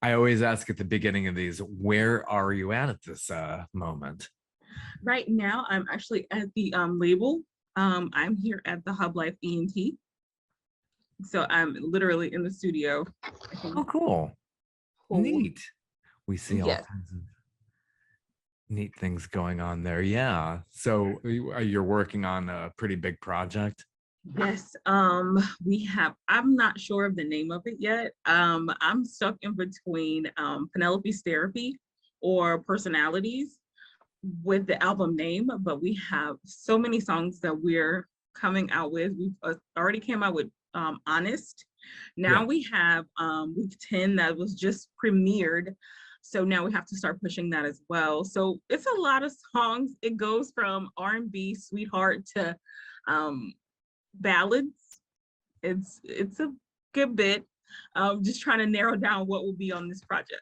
I always ask at the beginning of these, where are you at this moment? Right now, I'm actually at the label. I'm here at the Hub Life ENT. So I'm literally in the studio. I Oh, can cool. pull. Neat. We see all Yes. kinds of neat things going on there. Yeah. So you're working on a pretty big project? Yes. We have, I'm not sure of the name of it yet. I'm stuck in between Penelope's Therapy or Personalities with the album name, but we have so many songs that we're coming out with. We've already came out with Honest. Now Yeah. we have week 10 that was just premiered. So now we have to start pushing that as well. So it's a lot of songs. It goes from R&B sweetheart to um, ballads. It's a good bit. Just trying to narrow down what will be on this project.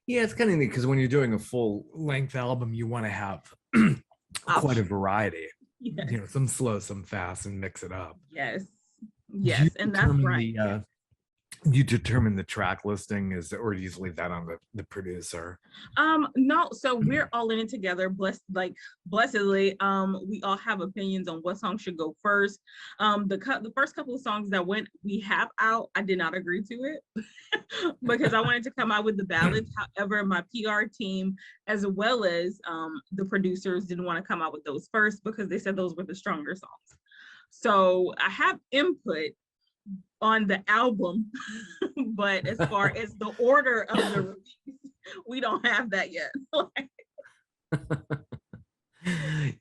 Yeah, it's kind of neat because when you're doing a full length album, you want to have quite a Option. variety. Yes. Some slow, some fast, and mix it up. Yes. Do you Yes. And that's determine right. the you determine the track listing is or do you just leave that on the producer? No, so we're all in it together. Blessedly, we all have opinions on what song should go first. The first couple of songs that we have out, I did not agree to it because I wanted to come out with the ballads. However, my PR team, as well as the producers, didn't want to come out with those first because they said those were the stronger songs. So I have input on the album, but as far as the order of the release, we don't have that yet.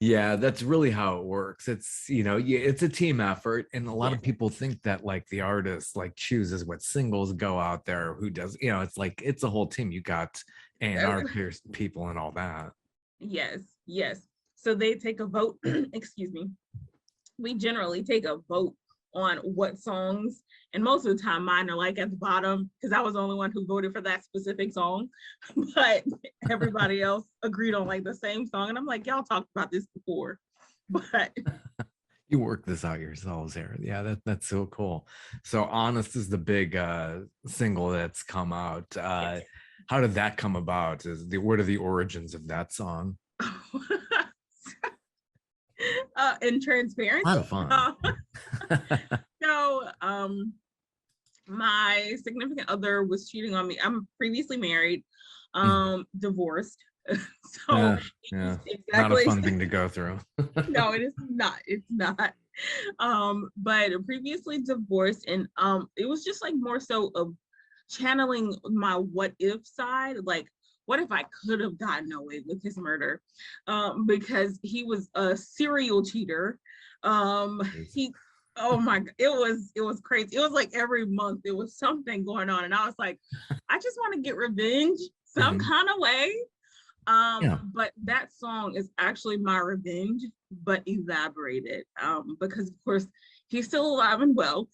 Yeah, that's really how it works. It's it's a team effort, and a lot Yes, of people think that like the artist like chooses what singles go out there, who does, it's like it's a whole team. You got A&R people and all that. yes, yes. So they take a vote. Excuse me. We generally take a vote on what songs, and most of the time mine are like at the bottom because I was the only one who voted for that specific song, but everybody else agreed on like the same song, and I'm like, y'all talked about this before, but You work this out yourselves here. Yeah, that's so cool. So Honest is the big single that's come out. yes. How did that come about? What are the origins of that song? In A lot transparency. of fun. So my significant other was cheating on me. I'm previously married, divorced. So Yeah, it's yeah. Not a exactly. fun thing to go through. No, it is not. It's not. But previously divorced, and it was just like more so of channeling my what if side, like what if I could have gotten away with his murder, because he was a serial cheater. He Oh my god, it was crazy. It was like every month there was something going on, and I was like, I just want to get revenge some Mhm. kind of way. Yeah. But that song is actually my revenge, but elaborated. Because of course he's still alive and well.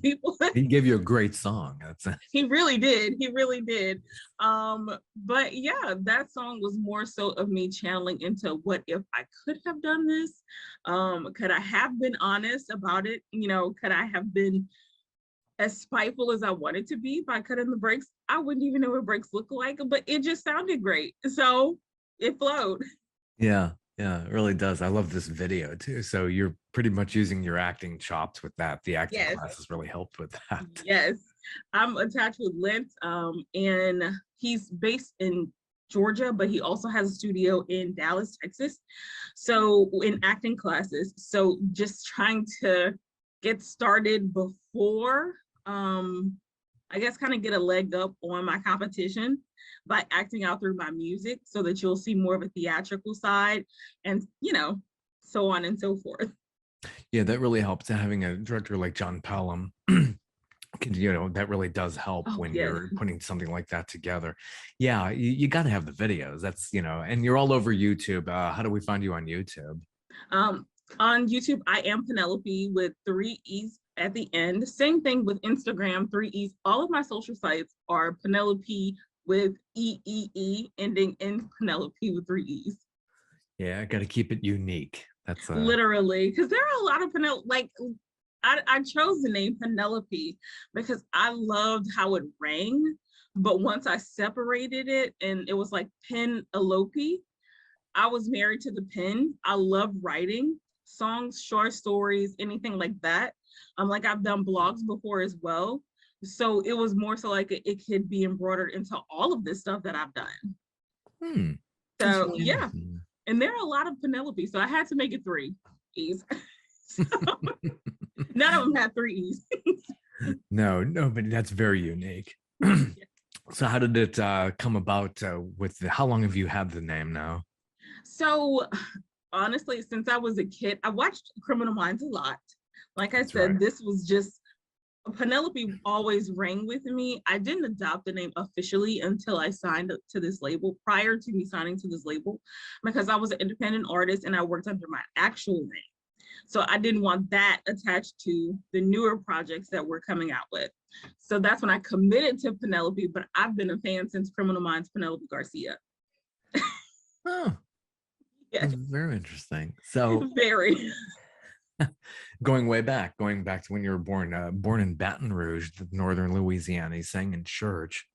People, He gave you a great song. That's he really did. He really did. But yeah, that song was more so of me channeling into what if I could have done this? Could I have been honest about it? Could I have been as spiteful as I wanted to be by cutting the brakes? I wouldn't even know what brakes look like, but it just sounded great. So it flowed. yeah, yeah, it really does. I love this video too. So you're pretty much using your acting chops with that. The acting Yes, classes really helped with that. yes. I'm attached with Lent, and he's based in Georgia, but he also has a studio in Dallas, Texas. So in acting classes, so just trying to get started before, I guess, kind of get a leg up on my competition by acting out through my music so that you'll see more of a theatrical side, and so on and so forth. Yeah, that really helps. Having a director like John Pelham, that really does help Oh when yes. you're putting something like that together. Yeah, you got to have the videos. That's, and you're all over YouTube. How do we find you on YouTube? Um, on YouTube, I am Penelope with 3 E's at the end. Same thing with Instagram, 3 E's. All of my social sites are Penelope with EEE ending in Penelope with 3 E's. Yeah, I got to keep it unique. That's Literally, because there are a lot of Penelope, like I chose the name Penelope because I loved how it rang, But once I separated it and it was like Penelope, I was married to the pen. I love writing songs, short stories, anything like that. Like I've done blogs before as well. So it was more so like it could be embroidered into all of this stuff that I've done. That's So really yeah, interesting. and there are a lot of Penelope, so I had to make it 3 E's. So, none of them had 3 E's. No, but that's very unique. So how did it come about how long have you had the name now? So honestly, since I was a kid, I watched Criminal Minds a lot. Like I That's right. said, this was just Penelope always rang with me. I didn't adopt the name officially until I signed up to this label, prior to me signing to this label, because I was an independent artist and I worked under my actual name. So I didn't want that attached to the newer projects that we're coming out with. So that's when I committed to Penelope, but I've been a fan since Criminal Minds Penelope Garcia. Oh, Yeah, that's very interesting. So very. going back to when you were born in Baton Rouge, northern Louisiana, you sang in church.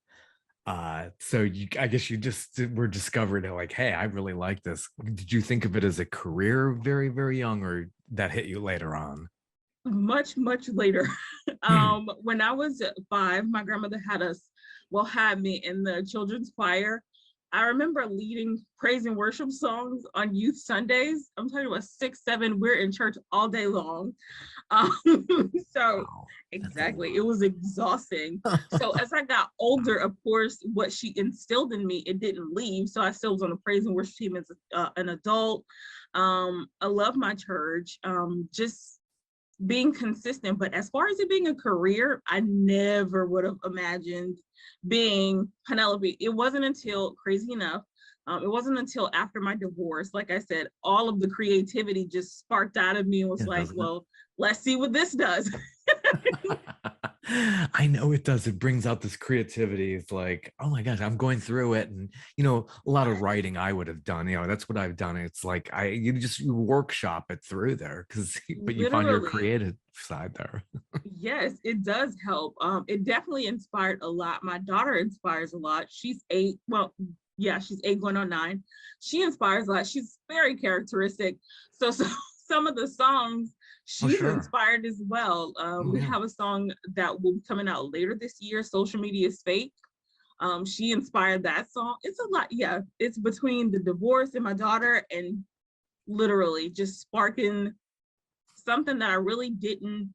So I guess you just were discovered like, hey, I really like this. Did you think of it as a career very, very young, or that hit you later on? Much, much later. When I was 5, my grandmother had me in the children's choir. I remember leading praise and worship songs on youth Sundays. I'm talking about 6, 7. We're in church all day long. Um, so Wow, exactly, it was exhausting. So as I got older, of course, what she instilled in me, it didn't leave. So I still was on the praise and worship team as an adult. I love my church. Just being consistent. But as far as it being a career, I never would have imagined being Penelope. It wasn't until, crazy enough, it wasn't until after my divorce, like I said, all of the creativity just sparked out of me and was yeah, like, doesn't it? well, let's see what this does. I know it does. It brings out this creativity. It's like, oh my gosh, I'm going through it. And a lot of writing I would have done, that's what I've done. It's like you workshop it through there but you found your Literally, creative side there. yes, it does help. It definitely inspired a lot. My daughter inspires a lot. She's 8. Well, yeah, she's 8 going on 9. She inspires a lot. She's very characteristic. So some of the songs Oh, she's sure. inspired as well. Oh, We yeah. have a song that will be coming out later this year, Social Media is Fake. She inspired that song. It's a lot. Yeah, it's between the divorce and my daughter and literally just sparking something that I really didn't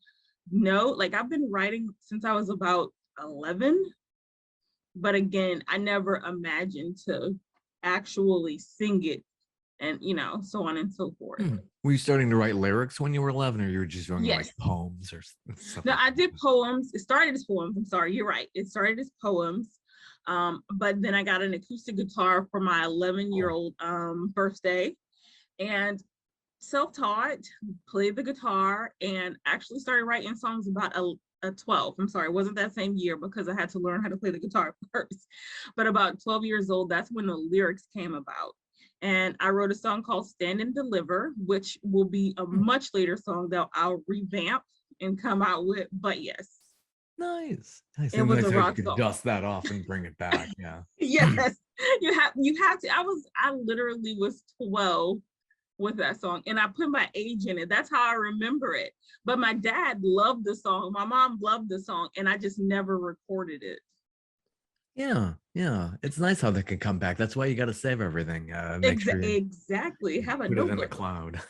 know. Like I've been writing since I was about 11, but again, I never imagined to actually sing it and so on and so forth. Were you starting to write lyrics when you were 11, or you were just doing like Yes. poems or stuff No, like I that? did poems. It started as poems. I'm sorry, you're right. It started as poems. But then I got an acoustic guitar for my 11-year-old birthday and self-taught, played the guitar, and actually started writing songs about a 12. I'm sorry, it wasn't that same year because I had to learn how to play the guitar first. But about 12 years old, that's when the lyrics came about. And I wrote a song called Stand and Deliver, which will be a much later song that I'll revamp and come out with. But yes, Nice. Nice. it And was nice a how you rock could song. dust that off and bring it back. Yeah. Yes, you have to. I literally was 12 with that song and I put my age in it. That's how I remember it. But my dad loved the song. My mom loved the song and I just never recorded it. Yeah. Yeah. It's nice how they can come back. That's why you got to save everything. Make sure you Exactly. Have a put it in the notebook. cloud.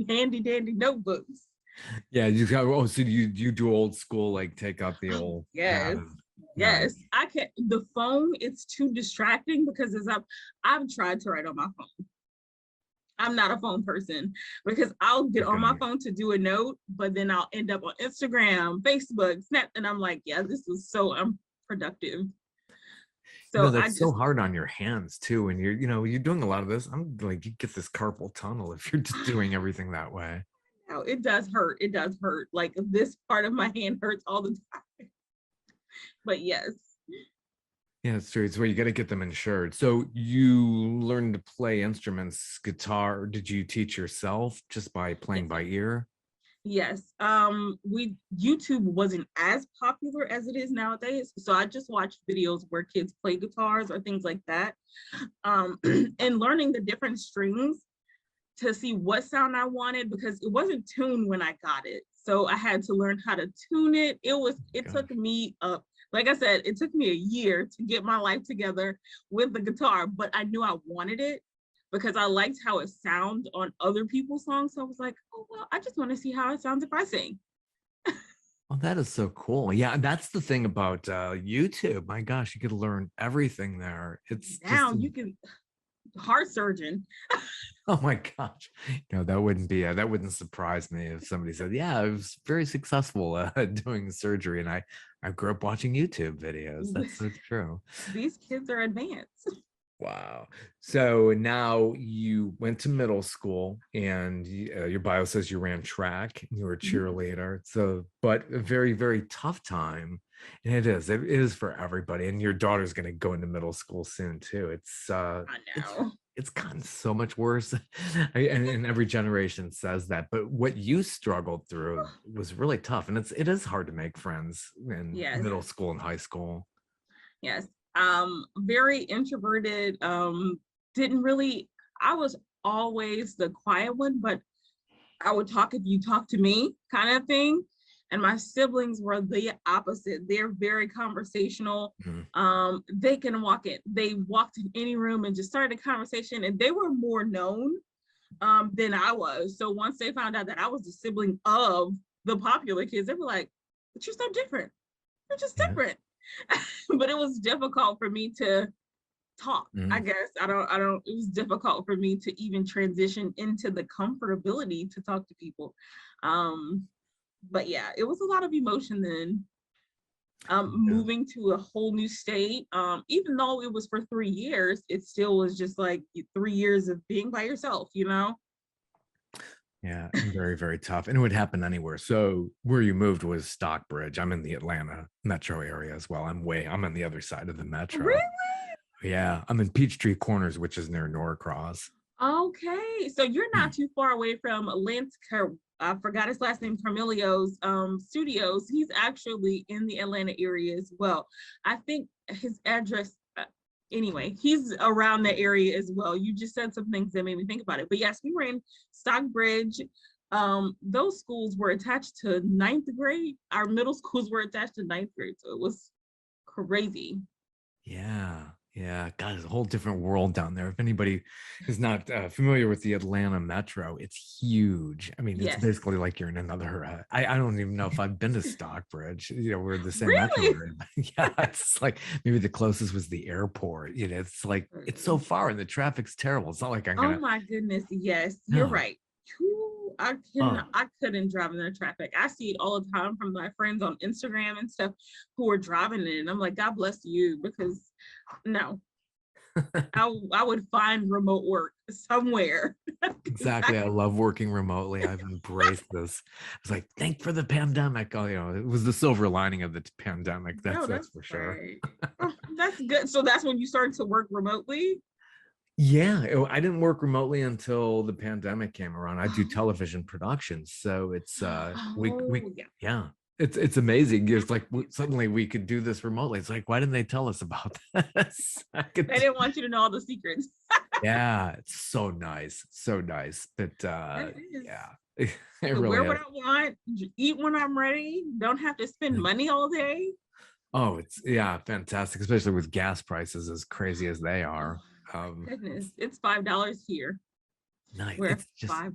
Handy dandy notebooks. Yeah. You got, oh, so you do old school, like take out the Oh, old pad. yes. Nice. Yes. I can't the phone, it's too distracting because I've tried to write on my phone. I'm not a phone person because I'll get on my Okay. phone to do a note, but then I'll end up on Instagram, Facebook, Snap, and I'm like, yeah, this was so unproductive. So I That's so just, hard on your hands too. And you're doing a lot of this. I'm like, you get this carpal tunnel if you're just doing everything that way. it does hurt. It does hurt. Like this part of my hand hurts all the time. But yes, Yeah, it's true. It's where you got to get them insured. So you learned to play instruments, guitar. Did you teach yourself just by playing yes. by ear? Yes. YouTube wasn't as popular as it is nowadays. So I just watched videos where kids play guitars or things like that. And learning the different strings to see what sound I wanted, because it wasn't tuned when I got it. So I had to learn how to tune it. It took Gosh. me like I said, it took me a year to get my life together with the guitar, but I knew I wanted it because I liked how it sounds on other people's songs. So I was like, oh well, I just want to see how it sounds if I sing. Well, that is so cool. Yeah, that's the thing about YouTube. My gosh, you could learn everything there. It's Now just, you can heart surgeon. oh my gosh. That wouldn't be, that wouldn't surprise me if somebody said, yeah, I was very successful doing surgery and I grew up watching YouTube videos. That's so true. These kids are advanced. Wow. So now you went to middle school and your bio says you ran track, you were a cheerleader. So, but a very, very tough time. And it is for everybody. And your daughter's going to go into middle school soon too. I It's, know. it's gotten so much worse. And every generation says that, but what you struggled through was really tough. And it is hard to make friends in Yes. middle school and high school. Yes. Very introverted. Didn't really, I was always the quiet one, but I would talk if you talk to me kind of thing. And my siblings were the opposite. They're very conversational. Mhm. They walked in any room and just started a conversation, and they were more known than I was. So once they found out that I was the sibling of the popular kids, they were like, but you're so different. You're just Yeah. different. But it was difficult for me to talk. I Mhm. guess I don't it was difficult for me to even transition into the comfortability to talk to people. Um but yeah, it was a lot of emotion then. Yeah. Moving to a whole new state, even though it was for 3 years, it still was just like 3 years of being by yourself, you know. Yeah, very, very tough. And it would happen anywhere. So where you moved was Stockbridge. I'm in the Atlanta metro area as well. I'm on the other side of the metro. Really? Yeah, I'm in Peachtree Corners, which is near Norcross. Okay, so you're not too far away from I forgot his last name, Carmelio's studios. He's actually in the Atlanta area as well. I think his address, anyway, he's around the area as well. You just said some things that made me think about it. But yes, we were in Stockbridge. Those schools were attached to ninth grade. Our middle schools were attached to ninth grade. So it was crazy. Yeah, yeah. God, it's a whole different world down there. If anybody is not familiar with the Atlanta metro, it's huge. I mean, it's Yes. basically like you're in another. I don't even know if I've been to Stockbridge. We're the same metro Really? area. Yeah, it's like maybe the closest was the airport. It's like it's so far and the traffic's terrible. It's not like I'm Oh gonna. my goodness, yes, you're No. right. Phew, Oh, I couldn't drive in the traffic. I see it all the time from my friends on Instagram and stuff who are driving it. And I'm like, God bless you, because no, I would find remote work somewhere. 'Cause exactly. I love working remotely. I've embraced this. It's like, thank for the pandemic. Oh, it was the silver lining of the pandemic. no, That's that's for sure. right. Oh, that's good. So that's when you started to work remotely. Yeah, I didn't work remotely until the pandemic came around. I do Oh, television productions, so it's we oh yeah. yeah, it's amazing. It's like suddenly we could do this remotely. It's like, why didn't they tell us about this? I could, They didn't want you to know all the secrets. yeah, it's so nice, so nice. But It is. yeah, it To really wear what is. I want, eat when I'm ready, don't have to spend money all day. Oh, it's yeah, fantastic, especially with gas prices as crazy as they Oh are. my goodness. It's $5 here. Nice. We're at It's just $5.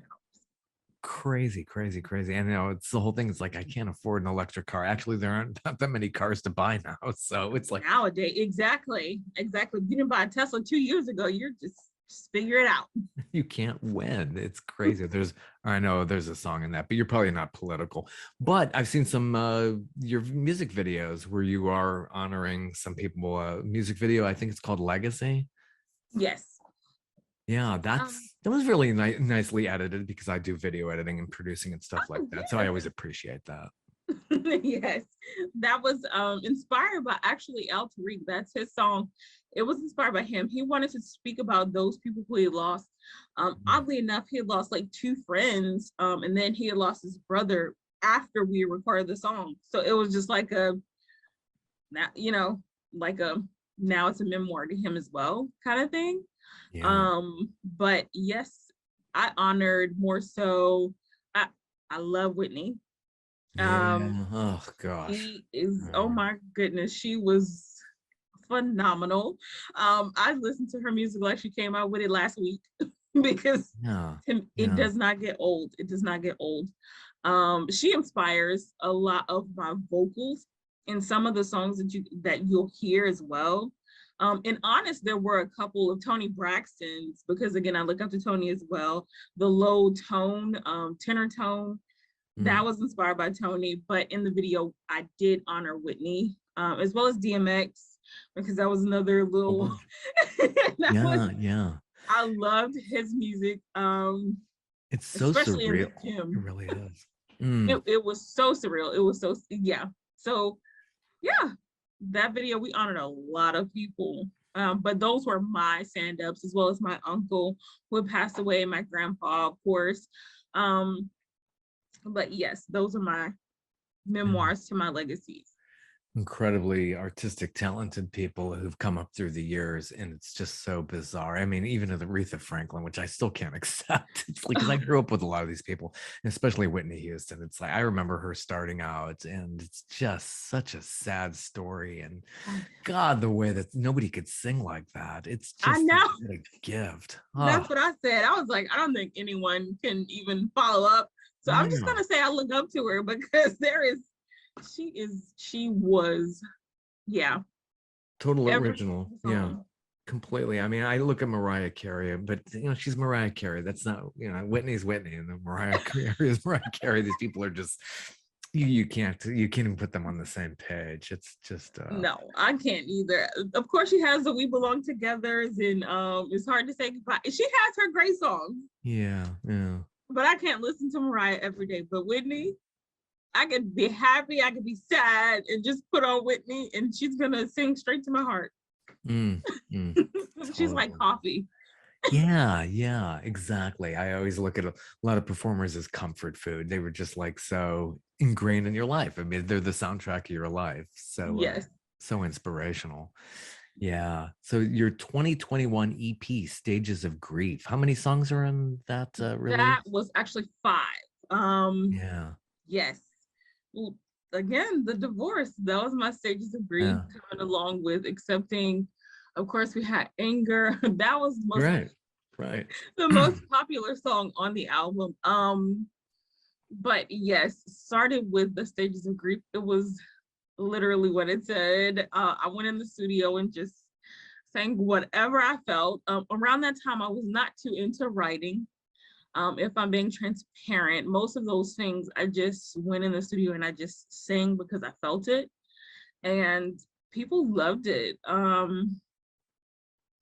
crazy, crazy, crazy. And it's the whole thing. It's like I can't afford an electric car. Actually, there aren't not that many cars to buy now. So it's like Nowadays, exactly. Exactly. If you didn't buy a Tesla 2 years ago, you're just figure it out. you can't win. It's crazy. I know there's a song in that, but you're probably not political. But I've seen some your music videos where you are honoring some people. Music video, I think it's called Legacy. Yes. Yeah, Um, that was really nicely edited because I do video editing and producing and stuff like oh that. So I yes. always appreciate that. Yes, that was inspired by actually Al Tariq. That's his song. It was inspired by him. He wanted to speak about those people who he lost. Oddly enough, he had lost like two friends, and then he had lost his brother after we recorded the song. So it was just like a, you know, like a, now it's a memoir to him as well, kind of thing. Yeah. But yes, I honored more so. I I love Whitney. Um, Yeah. Oh gosh. she is, oh Uh, my goodness, she was phenomenal. I listened to her music like she came out with it last week because yeah. it Yeah. does not get old. It does not get old. She inspires a lot of my vocals in some of the songs that you'll hear as well. And honest, there were a couple of Toni Braxton's, because again, I look up to Toni as well. The low tone, tenor tone, that Mm. was inspired by Toni, but in the video, I did honor Whitney, as well as DMX, because that was another Whole little, bunch. that was, Yeah. Yeah. I loved his music, It's so especially in the surreal. It gym. really is. Mm. It was so surreal. It was so, yeah. So, yeah, that video, we honored a lot of people. But those were my stand-ups, as well as my uncle who had passed away, my grandpa, of course. Um, but yes, those are my Yeah. memoirs to my legacies. Incredibly artistic, talented people who've come up through the years, and it's just so bizarre. I mean, even Aretha Franklin, which I still can't accept. It's like, because I grew up with a lot of these people, especially Whitney Houston. It's like I remember her starting out, and it's just such a sad story. And God, the way that nobody could sing like that, it's I just know. a gift. That's Oh, what I said. I was like, I don't think anyone can even follow up. So I'm just no, gonna say I look up to her because she was, yeah, total every original. Yeah. song. Completely. I mean, I look at Mariah Carey, but she's Mariah Carey. That's not, Whitney's Whitney, and then Mariah Carey is Mariah Carey. These people are just you can't even put them on the same page. It's just No, I can't either. Of course, she has the "We Belong Togethers" and "It's Hard to Say Goodbye." She has her great songs, yeah, yeah. but I can't listen to Mariah every day. But Whitney, I could be happy, I could be sad, and just put on Whitney, and she's gonna sing straight to my heart. Mm, mm, She's like totally. coffee. Yeah, yeah, exactly. I always look at a lot of performers as comfort food. They were just like so ingrained in your life. I mean, they're the soundtrack of your life. Yes, So inspirational. Yeah. So your 2021 EP, Stages of Grief. How many songs are in that that release? was actually 5. Um, Yeah. yes. Well, again, the divorce. That was my stages of grief, Yeah. coming along with accepting. Of course, we had anger. That was Right. Right. the most popular song on the album. But yes, started with the stages of grief. It was literally what it said. I went in the studio and just sang whatever I felt. Around that time, I was not too into writing. If I'm being transparent, most of those things I just went in the studio and I just sang because I felt it, and people loved it.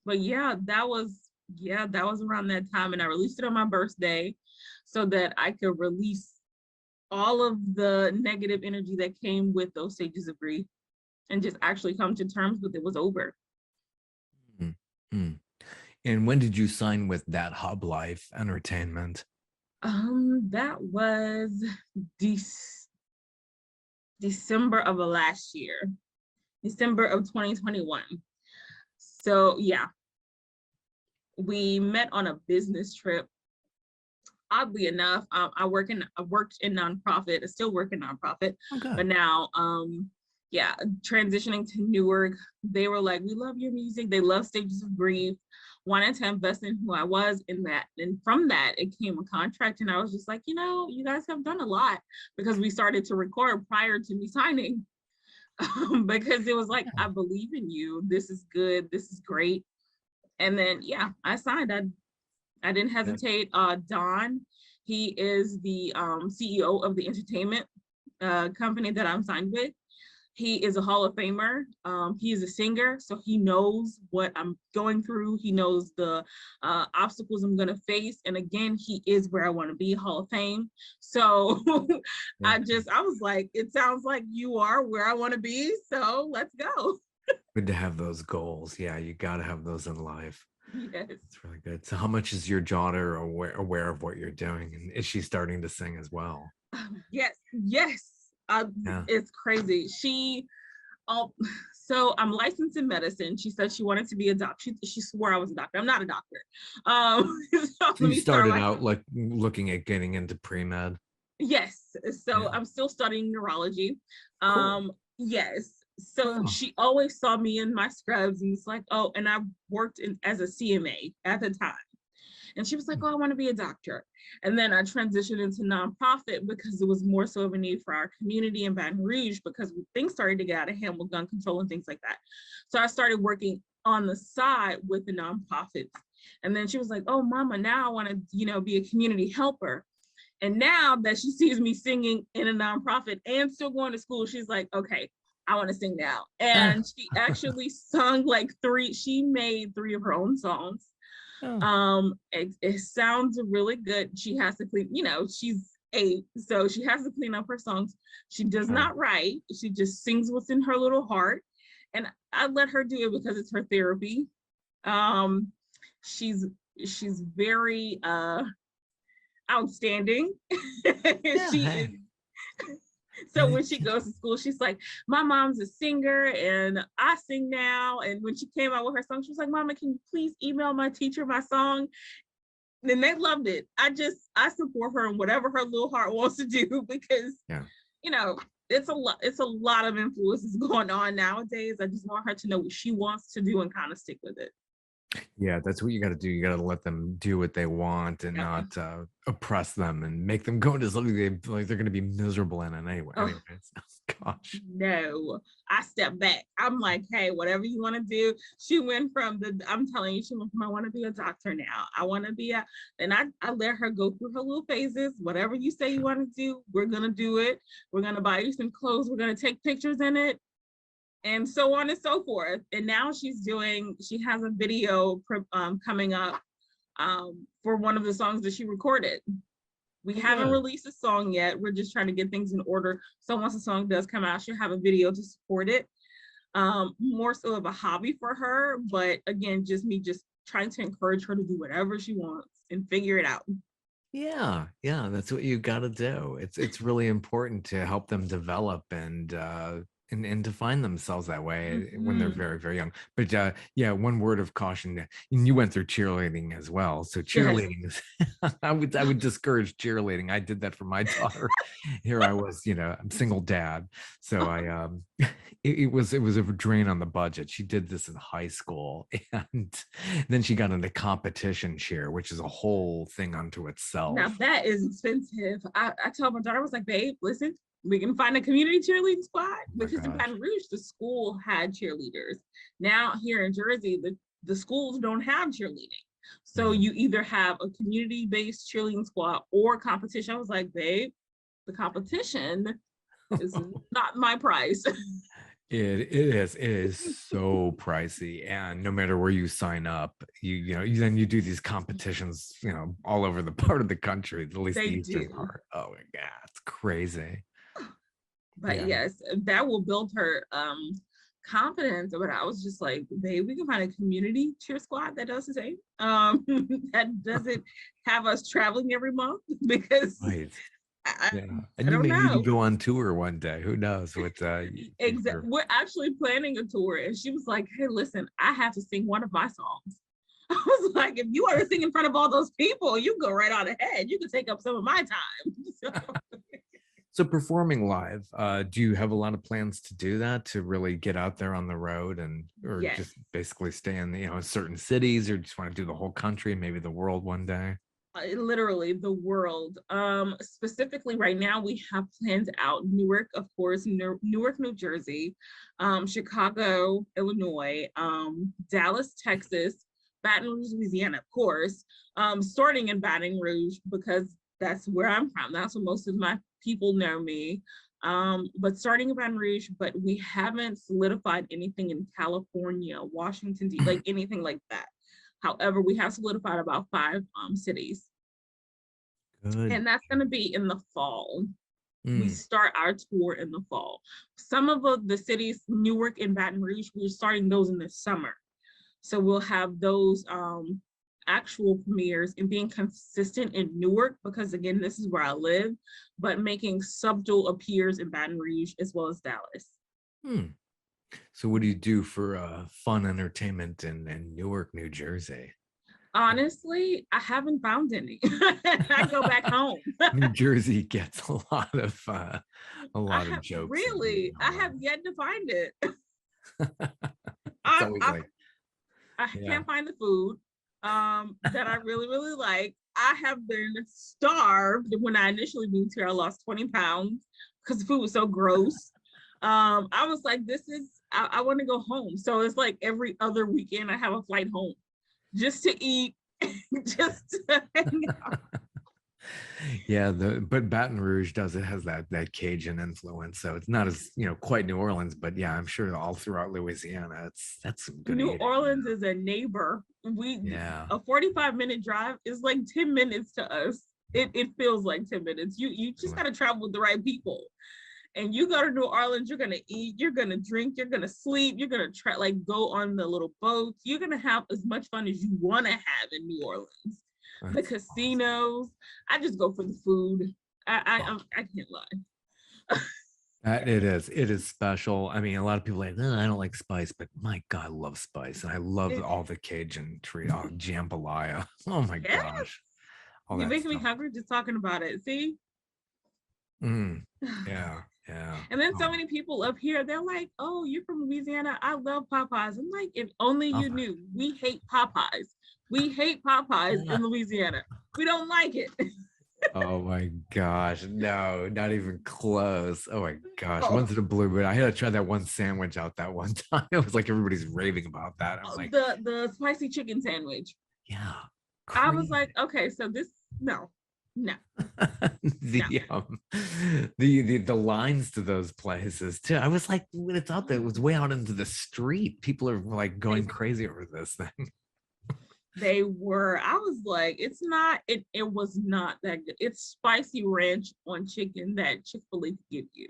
But that was around that time, and I released it on my birthday so that I could release all of the negative energy that came with those stages of grief and just actually come to terms with it was over. Mm, mm. And when did you sign with That Hub Life Entertainment? That was De- December of last year, December of 2021. So yeah, we met on a business trip. Oddly enough, I worked in nonprofit. I still work in nonprofit, Oh, but good. now, yeah, transitioning to Newark, they were like, "We love your music." They love Stages of Grief. Wanted to invest in who I was in that, and from that, it came a contract. And I was just like, you guys have done a lot, because we started to record prior to me signing, because it was like, Yeah. I believe in you. This is good. This is great. And then yeah, I signed. I didn't Yeah. hesitate. Don, he is the CEO of the entertainment company that I'm signed with. He is a Hall of Famer. He is a singer, so he knows what I'm going through. He knows the obstacles I'm going to face. And again, he is where I want to be, Hall of Fame. So Yeah. I was like, it sounds like you are where I want to be. So let's go. Good to have those goals. Yeah, you got to have those in life. Yes. It's really good. So how much is your daughter aware of what you're doing? And is she starting to sing as well? Yes. Yes. Yeah. It's crazy. Oh, so I'm licensed in medicine. She said she wanted to be a doctor. She swore I was a doctor. I'm not a doctor. So So let you me start started like, out like looking at getting into pre-med. yes. So Yeah. I'm still studying neurology. Cool. Yes. So Oh, she always saw me in my scrubs and it's like, oh, and I worked as a CMA at the time. And she was like, oh, I want to be a doctor. And then I transitioned into nonprofit because it was more so of a need for our community in Baton Rouge because things started to get out of hand with gun control and things like that. So I started working on the side with the nonprofits. And then she was like, oh, mama, now I want to, be a community helper. And now that she sees me singing in a nonprofit and still going to school, she's like, okay, I want to sing now. And she actually sung she made 3 of her own songs. oh, It sounds really good. She has to clean, she's 8, so she has to clean up her songs. She does sure. not write. She just sings what's in her little heart. And I let her do it because it's her therapy. Um, she's she's very outstanding. Yeah. She is. Hey. So And when it's she goes to school, she's like, my mom's a singer and I sing now. And when she came out with her song, she was like, Mama, can you please email my teacher my song? And they loved it. I support her in whatever her little heart wants to do because, yeah. you know, it's a lot of influences going on nowadays. I just want her to know what she wants to do and kind of stick with it. Yeah, that's what you got to do. You got to let them do what they want and Yeah. not oppress them and make them go into something like they're going to be miserable in it anyway. Oh, Anyways, gosh. no, I stepped back. I'm like, hey, whatever you want to do. She went from I'm telling you, she went from I want to be a doctor now. I want to be and I let her go through her little phases. Whatever you say you Sure. want to do, we're going to do it. We're going to buy you some clothes. We're going to take pictures in it and so on and so forth. And now she has a video coming up for one of the songs that she recorded. We Oh, haven't good. released a song yet. We're just trying to get things in order. So once the song does come out, she'll have a video to support it. More so of a hobby for her, but again, just trying to encourage her to do whatever she wants and figure it out. Yeah, yeah, that's what you got to do. It's really important to help them develop and to find themselves that way when they're Mm-hmm. very, very young. But yeah, one word of caution, and you went through cheerleading as well. So Yes. cheerleading is I would discourage cheerleading. I did that for my daughter. Here I was, I'm single dad. So I it was a drain on the budget. She did this in high school and then she got into competition cheer, which is a whole thing unto Now itself. that is expensive. I told my daughter, I was like, babe, listen, we can find a community cheerleading squad Oh my because in Baton gosh. Rouge, the school had cheerleaders. Now here in Jersey, the schools don't have cheerleading. So Mhm. you either have a community-based cheerleading squad or competition. I was like, babe, the competition is not my price. It is so pricey, and no matter where you sign up, then you do these competitions, all over the part of the country, at least They the eastern do. part. Oh my God, it's crazy. But Yeah. yes, that will build her confidence. But I was just like, babe, we can find a community cheer squad that does the same. That doesn't have us traveling every month because Right. I, Yeah. I And you don't may even know. go on tour one day. Who knows what if Exactly. you're We're actually planning a tour, and she was like, "Hey, listen, I have to sing one of my songs." I was like, "If you want to sing in front of all those people, you go right on ahead. You can take up some of my time." So, so performing live, do you have a lot of plans to do that, to really get out there on the road and or yes, just basically stay in certain cities, or just want to do the whole country, maybe the world one day? literally the world. Specifically, right now we have plans out Newark, of course, Newark, New Jersey, Chicago, Illinois, Dallas, Texas, Baton Rouge, Louisiana, of course. Starting in Baton Rouge because that's where I'm from. That's where most of my people know me. But starting in Baton Rouge, but we haven't solidified anything in California, Washington, D, like anything like that. However, we have solidified about 5 cities. Good. And that's going to be in the fall. We Mm. start our tour in the fall. Some of the cities, Newark and Baton Rouge, we're starting those in the summer. So we'll have those actual premieres and being consistent in Newark, because again, this is where I live, but making subtle appears in Baton Rouge as well as Dallas. Hmm. So what do you do for fun entertainment in Newark, New Jersey? Honestly, I haven't found any. I go back home. New Jersey gets a I lot of have jokes and really, I humor. have yet to find it. It's I, always I like, I yeah. can't find the food that I really, really like. I have been starved. When I initially moved here, I lost 20 pounds because the food was so gross. I was like, I want to go home. So it's like every other weekend I have a flight home just to eat, just to hang out. Yeah, but Baton Rouge has that Cajun influence, so it's not as quite New Orleans, but yeah, I'm sure all throughout Louisiana, that's some good New eating. Orleans is a neighbor. Yeah, A 45-minute drive is like 10 minutes to us. It feels like 10 minutes. You just really. gotta travel with the right people. And you go to New Orleans, you're gonna eat, you're gonna drink, you're gonna sleep, you're gonna try like go on the little boats. You're gonna have as much fun as you want to have in New Orleans. The That's awesome. casinos, I just go for the food. Oh, I can't lie. it is special. I mean, a lot of people are like, I don't like spice, but my God, I love spice, and I love It, all the Cajun treat, jambalaya. Oh my yeah, gosh, all you that make me stuff. hungry just talking about it. See? Mm, yeah, yeah. And then so Oh, many people up here, they're like, "Oh, you're from Louisiana. I love Popeyes." I'm like, if only you okay. knew. We hate Popeyes. We hate Popeyes in Louisiana. We don't like it. Oh my gosh. No, not even close. Oh my gosh. Oh, Once in a blue moon. I had to try that one sandwich out that one time. It was like everybody's raving about that. I'm like, the spicy chicken sandwich. yeah, I was like, crazy. okay, so this no, no, no. The lines to those places too. I was like, when it's out there, it was way out into the street. People are like They going crazy over this thing. they were. I was like, it's not. It was not that good. It's spicy ranch on chicken that Chick-fil-A could give you.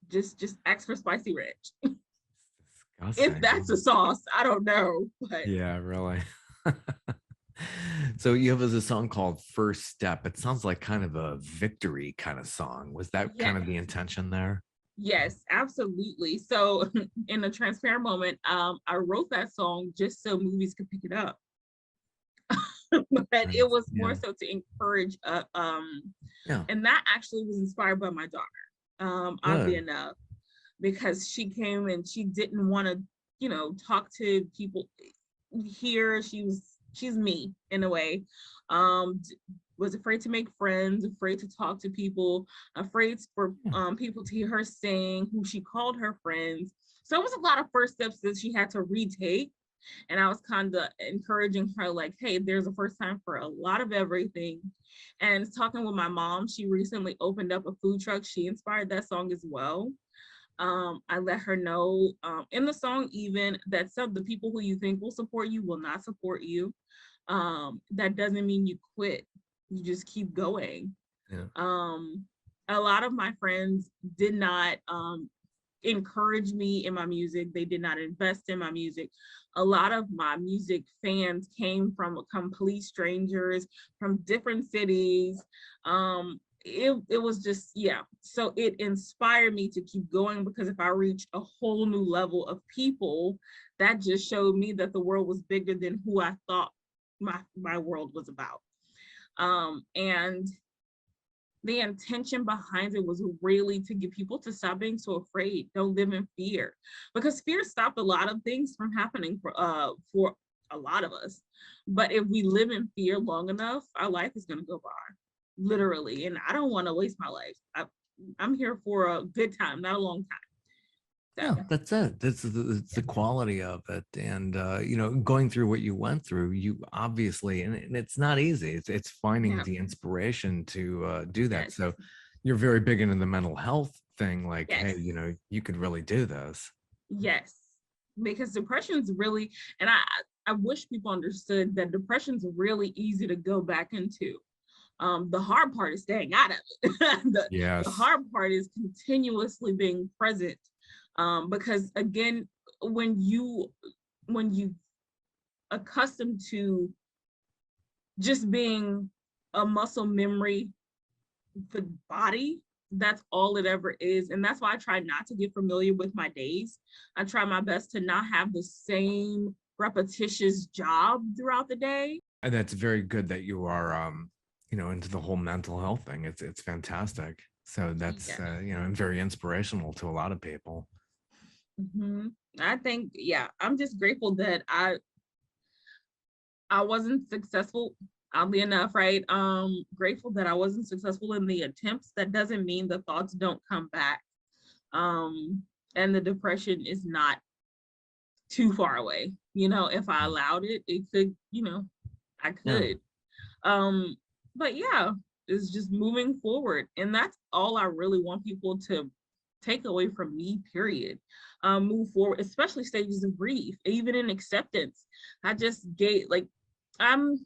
Just ask for spicy ranch. If that's a Disgusting. sauce, I don't know, but Yeah, really. So you have a song called First Step. It sounds like kind of a victory kind of song. Was that kind yes, of the intention there? yes, absolutely. So in a transparent moment, I wrote that song just so movies could pick it up. But it Right. was more Yeah. so to encourage Yeah. and that actually was inspired by my daughter, oddly Good. enough, because she came and she didn't want to, talk to people here. She's me in a way. Um, was afraid to make friends, afraid to talk to people, afraid for Yeah. people to hear her sing, who she called her friends. So it was a lot of first steps that she had to retake. And I was kind of encouraging her, like, hey, there's a first time for a lot of everything. And talking with my mom, she recently opened up a food truck. She inspired that song as well. I let her know in the song even that some of the people who you think will support you will not support you. That doesn't mean you quit. You just keep going. Yeah. Um, a lot of my friends did not encourage me in my music. They did not invest in my music. A lot of my music fans came from complete strangers from different cities. It was just, yeah. So it inspired me to keep going, because if I reach a whole new level of people, that just showed me that the world was bigger than who I thought my world was about. And the intention behind it was really to get people to stop being so afraid. Don't live in fear, because fear stopped a lot of things from happening for a lot of us. But if we live in fear long enough, our life is going to go by, literally. And I don't want to waste my life. I'm here for a good time, not a long Yeah, time. So that's it. It's yeah, the quality of it, and going through what you went through, you obviously, and it's not easy. It's finding yeah, the inspiration to do that. yes, So, you're very big into the mental health thing, like, Yes. hey, you could really do this. Yes. Because depression's really, and I wish people understood that depression's really easy to go back into. The hard part is staying out of it. The Yes. hard part is continuously being present. Because again, when you accustomed to just being a muscle memory, the body, that's all it ever is. And that's why I try not to get familiar with my days. I try my best to not have the same repetitious job throughout the day. And that's very good that you are into the whole mental health thing. It's fantastic. So that's Yes. and very inspirational to a lot of people. Mm-hmm. I think, yeah, I'm just grateful that I wasn't successful, oddly enough, right? Grateful that I wasn't successful in the attempts. That doesn't mean the thoughts don't come back. And the depression is not too far away. If I allowed it, it could, I Yeah. could. But yeah, it's just moving forward. And that's all I really want people to take away from me, period. Move forward, especially stages of grief, even in acceptance. I just gave, like, I'm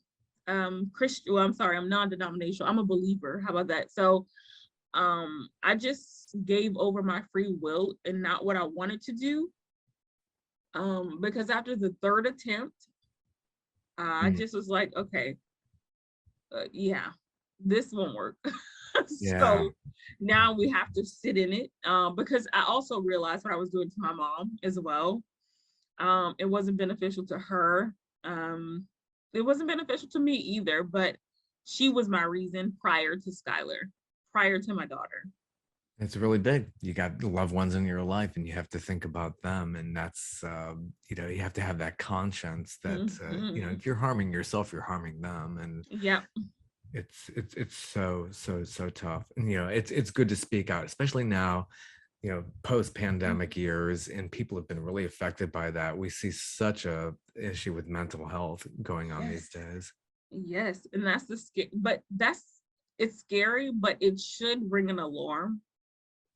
Christian, well, I'm sorry, I'm non-denominational. I'm a believer. How about that? So I just gave over my free will and not what I wanted to do. Because after the third attempt, I just was like, okay, yeah, this won't work. Yeah. So now we have to sit in it, because I also realized what I was doing to my mom as well. It wasn't beneficial to her. It wasn't beneficial to me either, but she was my reason prior to Skylar, prior to my daughter. It's really big. You got loved ones in your life and you have to think about them. And that's, you have to have that conscience that, Mm-hmm. if you're harming yourself, you're harming them. And Yep. it's so tough. And, it's good to speak out, especially now, post-pandemic years, and people have been really affected by that. We see such a issue with mental health going on Yes. these days. Yes. And that's but it's scary, but it should ring an alarm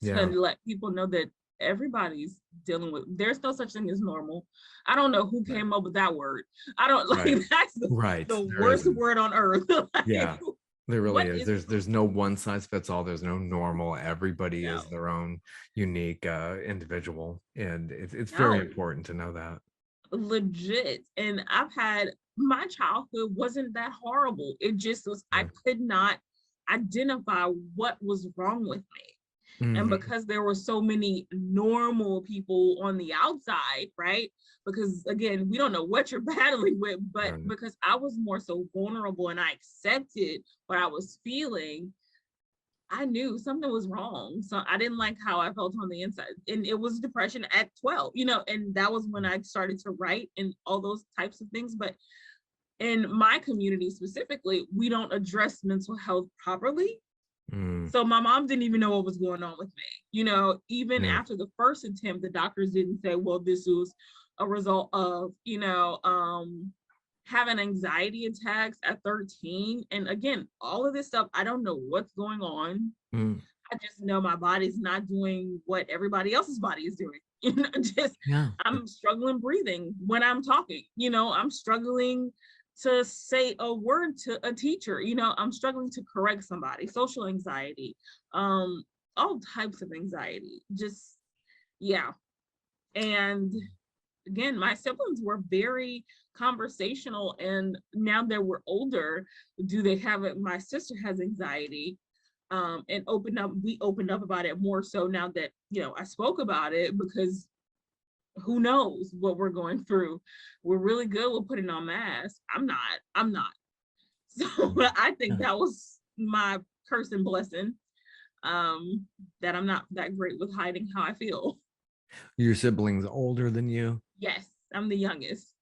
to Yeah. let people know that everybody's dealing with, there's no such thing as normal. I don't know who Right. came up with that word. I don't Right. that's Right. the There worst isn't. word on earth. Like, Yeah. There really what is. is There's no one size fits all. There's no normal. Everybody is no, their own unique individual, and it's very no, important to know that. legit. And I've had, my childhood wasn't that horrible. It just was, I Yeah. could not identify what was wrong with me. And Mhm. because there were so many normal people on the outside, right? Because again, we don't know what you're battling with, but Right. because I was more so vulnerable and I accepted what I was feeling, I knew something was wrong. So I didn't like how I felt on the inside. And it was depression at 12, and that was when I started to write and all those types of things. But in my community specifically, we don't address mental health properly. Mm. So my mom didn't even know what was going on with me. Even Yeah. after the first attempt, the doctors didn't say, well, this was a result of, having anxiety attacks at 13. And again, all of this stuff, I don't know what's going on. Mm. I just know my body's not doing what everybody else's body is doing. Just Yeah. I'm struggling breathing when I'm talking. I'm struggling to say a word to a teacher. I'm struggling to correct somebody. Social anxiety, all types of anxiety. Just yeah. And again, my siblings were very conversational, and now that we're older, do they have it? My sister has anxiety, and we opened up about it more so now that I spoke about it, because who knows what we're going through. We're really good with putting on masks. I'm not. So I think Yeah. that was my curse and blessing, that I'm not that great with hiding how I feel. Your siblings older than you? Yes, I'm the youngest.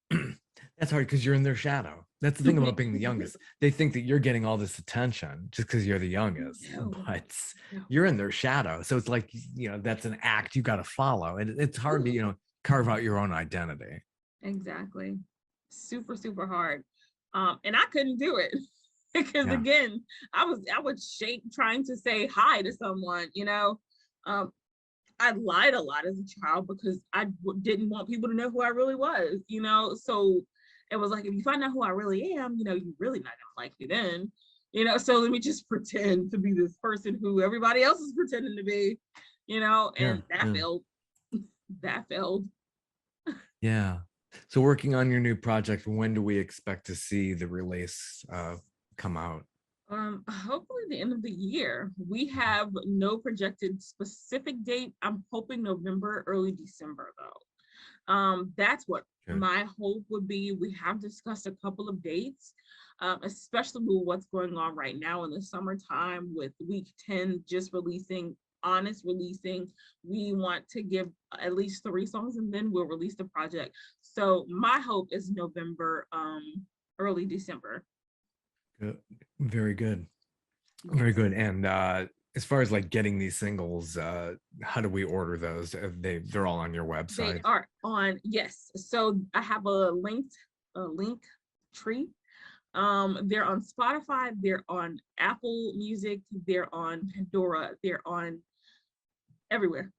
That's hard because you're in their shadow. That's the thing about being the youngest. They think that you're getting all this attention just because you're the youngest, No, but no. you're in their shadow. So it's like, that's an act you got to follow. And it's hard to, carve out your own identity. Exactly. Super, super hard. And I couldn't do it because Yeah. again, I would shake trying to say hi to someone, I lied a lot as a child because I didn't want people to know who I really was, you know? So it was like, if you find out who I really am, you know, you're really not gonna like me then, you know? So let me just pretend to be this person who everybody else is pretending to be, you know? Yeah, And that yeah, failed. That failed. yeah. So working on your new project, when do we expect to see the release come out? Hopefully the end of the year. We have no projected specific date. I'm hoping November, early December though. That's what Good. my hope would be. We have discussed a couple of dates, especially with what's going on right now in the summertime with week 10 just releasing, honest releasing. We want to give at least 3 songs and then we'll release the project. So my hope is November, early December. Good. Very good. Very Yes. good. And as far as like getting these singles, how do we order those? They're all on your They website. are on, yes. So I have a link tree. They're on Spotify, they're on Apple Music, they're on Pandora, they're on everywhere.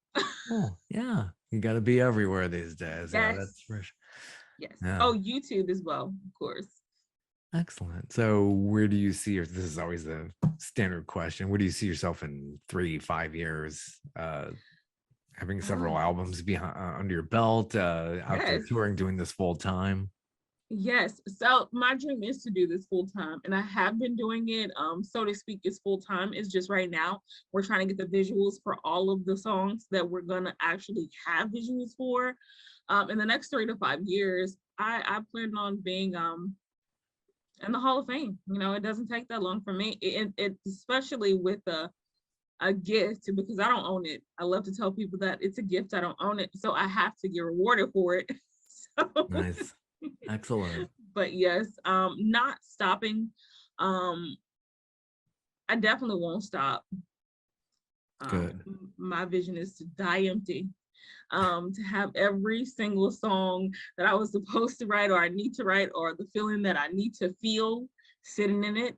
Oh, yeah. You got to be everywhere these days. Yeah, Yes, that's for sure. yes. Yeah. Oh, YouTube as well, of course. Excellent. So where do you see this is always the standard question. Where do you see yourself in 3, 5 years? Having several Um, albums behind under your belt, out there yes. touring, doing this full time. Yes. So my dream is to do this full time, and I have been doing it. So to speak, is full time. It's just right now we're trying to get the visuals for all of the songs that we're gonna actually have visuals for. In the next 3 to 5 years, I plan on being in the Hall of Fame. You know, it doesn't take that long for me. It especially with a gift because I don't own it. I love to tell people that it's a gift. I don't own it, so I have to get rewarded for it. So Nice. Excellent. but yes, not stopping. um I definitely won't stop. Good. My vision is to die empty, to have every single song that I was supposed to write or I need to write or the feeling that I need to feel sitting in it,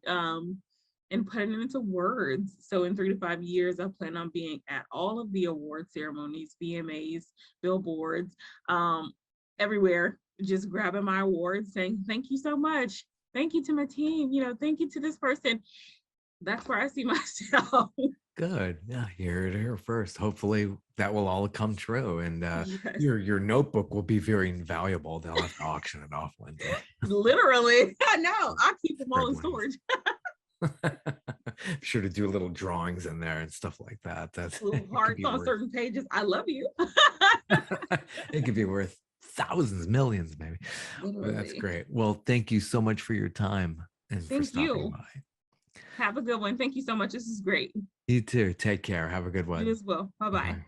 and putting it into words. So in 3 to 5 years, I plan on being at all of the award ceremonies, VMAs, billboards, everywhere, just grabbing my awards, saying, thank you so much. Thank you to my team, you know, thank you to this person. That's where I see myself. Good. Yeah, hear it here first. Hopefully that will all come true. And Yes, your notebook will be very invaluable. They'll have to auction it off one day. literally. I know. I keep them all in Scribblings. storage. Be sure to do little drawings in there and stuff like that. That's Little it could hearts be on worth certain pages. I love you. it could be worth thousands, millions, maybe. But that's Literally. great. Well, thank you so much for your time and for Thank stopping you. by. Have a good one. Thank you so much. This is great. You too. Take care. Have a good You one. as well. Bye Bye bye. bye.